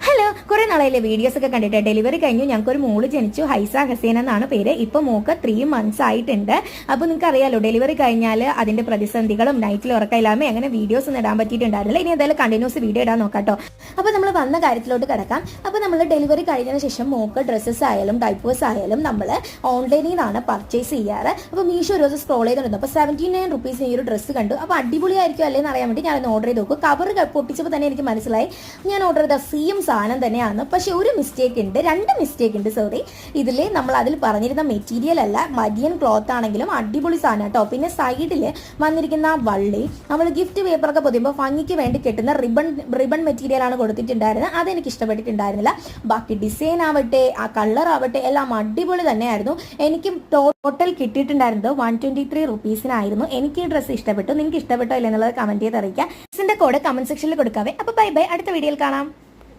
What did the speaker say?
Hello, കുറെ നാളായില്ലേ videos ഒക്കെ കണ്ടിട്ട്. ഡെലിവറി കഴിഞ്ഞു, ഞങ്ങൾക്ക് ഒരു മോള് ജനിച്ചു. ഹൈസ ഹസീന എന്നാണ് പേര്. ഇപ്പൊ മോക്ക് 3 months ആയിട്ടുണ്ട്. അപ്പൊ നിങ്ങൾക്ക് അറിയാലോ, ഡെലിവറി കഴിഞ്ഞാൽ അതിന്റെ പ്രതിസന്ധികളും നൈറ്റിൽ ഉറക്കമില്ലാമേ അങ്ങനെ വീഡിയോസ് ഒന്നും ഇടാൻ പറ്റിയിട്ടുണ്ടായിരുന്നില്ല. ഇനി എന്തായാലും കണ്ടിന്യൂസ് വീഡിയോ ഇടാൻ നോക്കാട്ടോ. അപ്പൊ നമ്മൾ വന്ന കാര്യത്തിലോട്ട് കിടക്കാം. അപ്പൊ നമ്മൾ ഡെലിവറി കഴിഞ്ഞതിന് ശേഷം മോക്ക് ഡ്രസ്സസ് ആയാലും ഡൈപ്പേഴ്സ് ആയാലും നമ്മൾ ഓൺലൈനിൽ നിന്നാണ് പർച്ചേസ് ചെയ്യാറ്. അപ്പൊ മീഷോ ഒരു ദിവസം സ്ക്രോൾ ചെയ്തിരുന്നു. അപ്പൊ 79 rupees ഈ ഒരു ഡ്രസ്സ് കണ്ടു. അപ്പൊ അടിപൊളിയായിരിക്കും അല്ലേന്ന് അറിയാൻ വേണ്ടി ഞാനൊന്ന് ഓർഡർ ചെയ്ത് നോക്കും. കവർ പൊട്ടിച്ചപ്പോൾ തന്നെ എനിക്ക് മനസ്സിലായി ഞാൻ ഓർഡർ ചെയ്ത സെയിം സാധനം തന്നെയാണ്. പക്ഷെ ഒരു മിസ്റ്റേക്ക് ഉണ്ട്, 2 മിസ്റ്റേക്ക് ഉണ്ട്. സോറി, നമ്മൾ അതിൽ പറഞ്ഞിരുന്ന മെറ്റീരിയൽ അല്ല, മരിയൻ ക്ലോത്ത് ആണെങ്കിലും അടിപൊളി സാധനം കേട്ടോ. പിന്നെ സൈഡിൽ വന്നിരിക്കുന്ന വള്ളി നമ്മൾ ഗിഫ്റ്റ് പേപ്പറൊക്കെ പൊതിയുമ്പോൾ ഭംഗിക്ക് വേണ്ടി കെട്ടുന്ന റിബൺ മെറ്റീരിയൽ ആണ് കൊടുത്തിട്ടുണ്ടായിരുന്നത്. അതെനിക്ക് ഇഷ്ടപ്പെട്ടിട്ടുണ്ടായിരുന്നില്ല. ബാക്കി ഡിസൈൻ ആവട്ടെ, ആ കളർ ആവട്ടെ, എല്ലാം അടിപൊളി തന്നെയായിരുന്നു. എനിക്ക് ടോട്ടൽ കിട്ടിയിട്ടുണ്ടായിരുന്നത് 123 rupees-നായിരുന്നു. എനിക്ക് ഈ ഡ്രസ്സ് ഇഷ്ടപ്പെട്ടു. നിങ്ങൾക്ക് ഇഷ്ടപ്പെട്ടോ ഇല്ലെന്നുള്ളത് കമന്റ് ചെയ്ത് അറിയിക്കാം. ഇതിന്റെ കോഡ് കമന്റ് സെക്ഷനിൽ കൊടുക്കാവേ. അപ്പോൾ ബൈ ബൈ, അടുത്ത വീഡിയോയിൽ കാണാം.